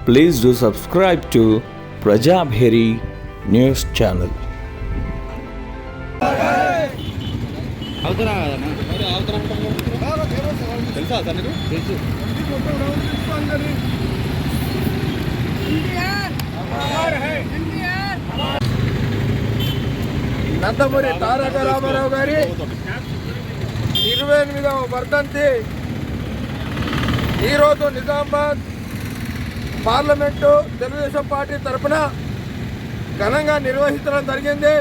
Please do subscribe to Prajabheri News Channel. Nandamuri Taraka Ramarao గారి 28వ వర్ధంతి ఈరోజు నిజామాబాద్ పార్లమెంటు తెలుగుదేశం పార్టీ తరఫున ఘనంగా నిర్వహించడం జరిగింది.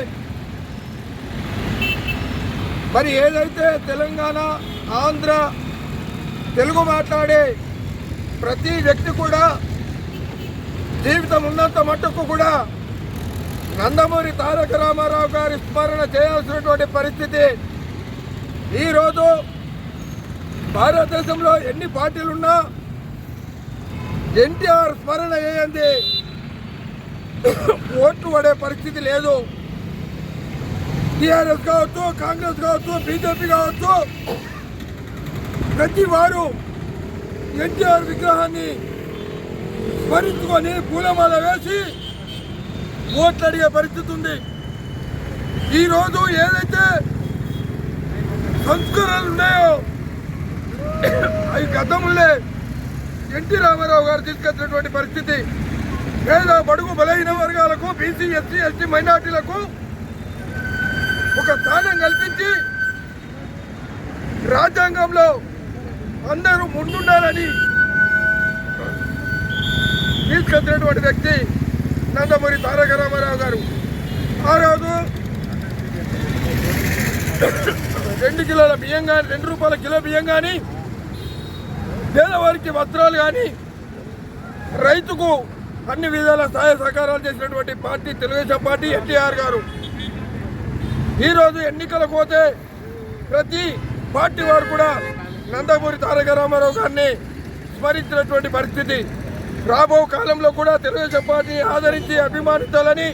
మరి ఏదైతే తెలంగాణ, ఆంధ్ర తెలుగు మాట్లాడే ప్రతి వ్యక్తి కూడా జీవితం ఉన్నంత మట్టుకు కూడా నందమూరి తారక రామారావు గారి స్మరణ చేయాల్సినటువంటి పరిస్థితి. ఈరోజు భారతదేశంలో ఎన్ని పార్టీలున్నా ఎన్టీఆర్ స్మరణ చేయండి ఓట్లు పడే పరిస్థితి లేదు. టీఆర్ఎస్ కావచ్చు, కాంగ్రెస్ కావచ్చు, బీజేపీ కావచ్చు, ప్రతి వారు ఎన్టీఆర్ విగ్రహాన్ని స్మరించుకొని పూలమాల వేసి ఓట్లు అడిగే పరిస్థితి ఉంది. ఈరోజు ఏదైతే సంస్కరణలు ఉన్నాయో అవి గతంలో ఎన్టీ రామారావు గారు తీసుకొచ్చినటువంటి పరిస్థితి. పేద బడుగు బలహీన వర్గాలకు, బీసీ, ఎస్సీ, ఎస్టీ మైనార్టీలకు ఒక స్థానం కల్పించి రాజ్యాంగంలో అందరూ ముందుండాలని తీసుకొచ్చినటువంటి వ్యక్తి నందమూరి తారక రామారావు గారు. ఆ రోజు 2 కిలోల బియ్యం కానీ, 2 రూపాయల కిలో బియ్యం కానీ, పేదవారికి వస్త్రాలు కానీ, రైతుకు అన్ని విధాల సహాయ సహకారాలు చేసినటువంటి పార్టీ తెలుగుదేశం పార్టీ, ఎన్టీఆర్ గారు. ఈరోజు ఎన్నికలకు పోతే ప్రతి పార్టీ వారు కూడా నందమూరి తారక రామారావు గారిని స్మరించినటువంటి పరిస్థితి. రాబో కాలంలో కూడా తెలుగుదేశం పార్టీని ఆదరించి అభిమానించాలని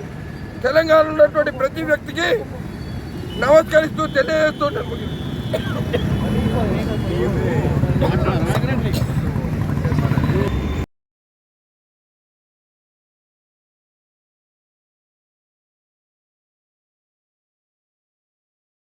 తెలంగాణలో ఉన్నటువంటి ప్రతి వ్యక్తికి నమస్కరిస్తూ తెలియజేస్తున్నాను.